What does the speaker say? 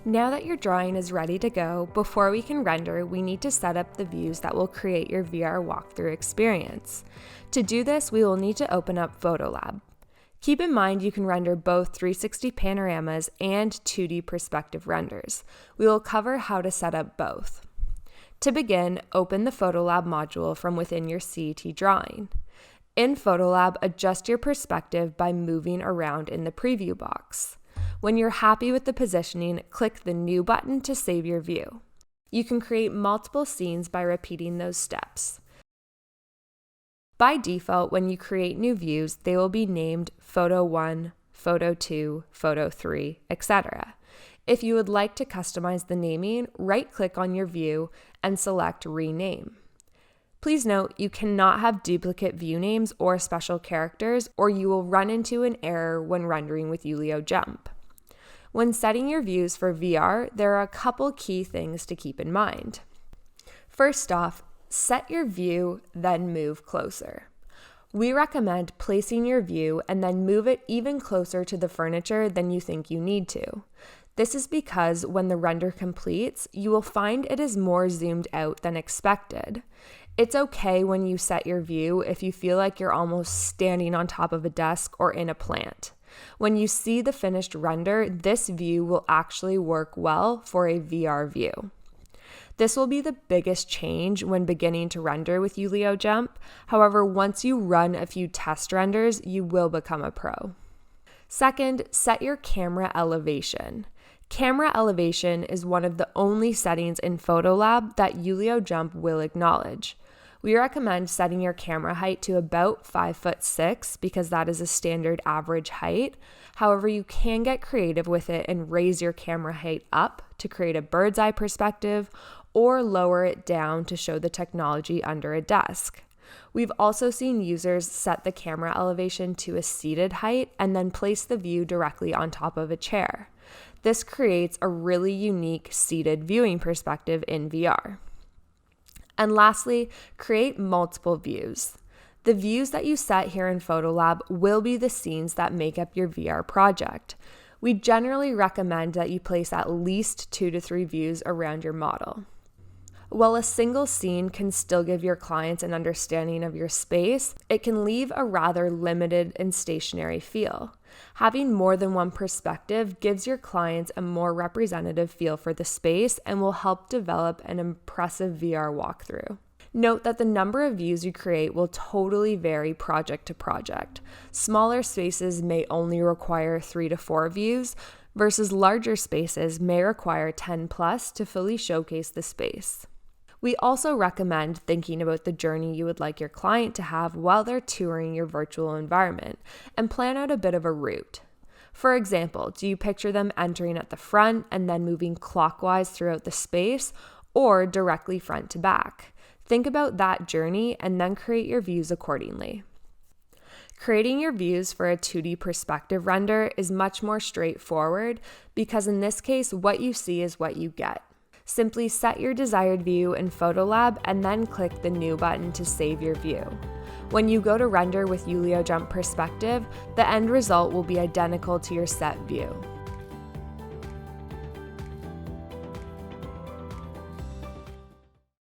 Now that your drawing is ready to go, before we can render, we need to set up the views that will create your VR walkthrough experience. To do this, we will need to open up PhotoLab. Keep in mind you can render both 360 panoramas and 2D perspective renders. We will cover how to set up both. To begin, open the PhotoLab module from within your CET drawing. In PhotoLab, adjust your perspective by moving around in the preview box. When you're happy with the positioning, click the New button to save your view. You can create multiple scenes by repeating those steps. By default, when you create new views, they will be named Photo 1, Photo 2, Photo 3, etc. If you would like to customize the naming, right-click on your view and select Rename. Please note, you cannot have duplicate view names or special characters, or you will run into an error when rendering with Yulio Jump. When setting your views for VR, there are a couple key things to keep in mind. First off, set your view, then move closer. We recommend placing your view and then move it even closer to the furniture than you think you need to. This is because when the render completes, you will find it is more zoomed out than expected. It's okay when you set your view if you feel like you're almost standing on top of a desk or in a plant. When you see the finished render, this view will actually work well for a VR view. This will be the biggest change when beginning to render with Yulio Jump. However, once you run a few test renders, you will become a pro. Second, set your camera elevation. Camera elevation is one of the only settings in PhotoLab that Yulio Jump will acknowledge. We recommend setting your camera height to about 5'6" because that is a standard average height. However, you can get creative with it and raise your camera height up to create a bird's eye perspective or lower it down to show the technology under a desk. We've also seen users set the camera elevation to a seated height and then place the view directly on top of a chair. This creates a really unique seated viewing perspective in VR. And lastly, create multiple views. The views that you set here in PhotoLab will be the scenes that make up your VR project. We generally recommend that you place at least 2 to 3 views around your model. While a single scene can still give your clients an understanding of your space, it can leave a rather limited and stationary feel. Having more than one perspective gives your clients a more representative feel for the space and will help develop an impressive VR walkthrough. Note that the number of views you create will totally vary project to project. Smaller spaces may only require 3 to 4 views, versus larger spaces may require 10 plus to fully showcase the space. We also recommend thinking about the journey you would like your client to have while they're touring your virtual environment and plan out a bit of a route. For example, do you picture them entering at the front and then moving clockwise throughout the space, or directly front to back? Think about that journey and then create your views accordingly. Creating your views for a 2D perspective render is much more straightforward because in this case, what you see is what you get. Simply set your desired view in PhotoLab and then click the New button to save your view. When you go to render with Yulio Jump perspective, the end result will be identical to your set view.